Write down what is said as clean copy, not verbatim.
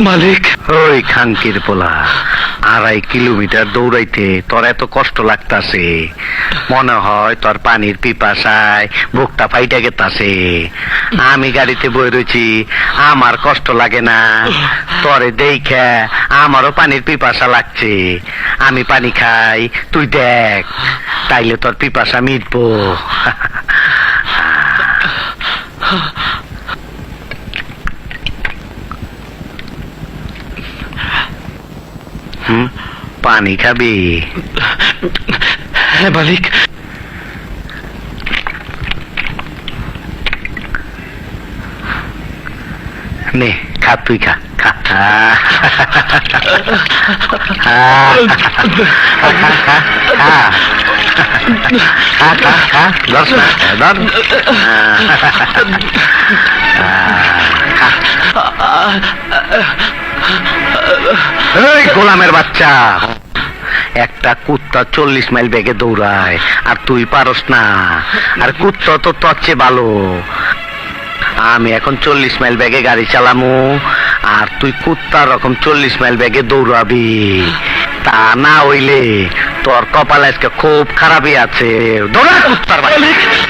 মালিক। ওই খানকির পোলা, 2.5 কিলোমিটার দৌড়াইতে তোর এত কষ্ট লাগতাছে, মনে হয় তোর পানির পিপাসায় বুকটা ফাইটা গেতাছে। আমি গাড়িতে বই রয়েছি, আমার কষ্ট লাগে না? তোরে দেখে আমারও পানির পিপাসা লাগছে। আমি পানি খাই, তুই দেখ, তাইলে তোর পিপাসা মিটবো। পানি খাবি? হ্যাঁ মালিক। নে খা, তুই খা, খা। এই গোলামের বাচ্চা, একটা কুত্তা 40 মাইল বেগে দৌড়ায় আর তুই পারস না? আর কুত্তা তো তোর চেয়ে ভালো। আমি এখন 40 মাইল বেগে গাড়ি চালামু, আর তুই কুত্তার রকম 40 মাইল বেগে দৌড়াবি। তা না হইলে তোর কপাল আজকে খুব খারাপই আছে। দৌড়া কুত্তার বাচ্চা।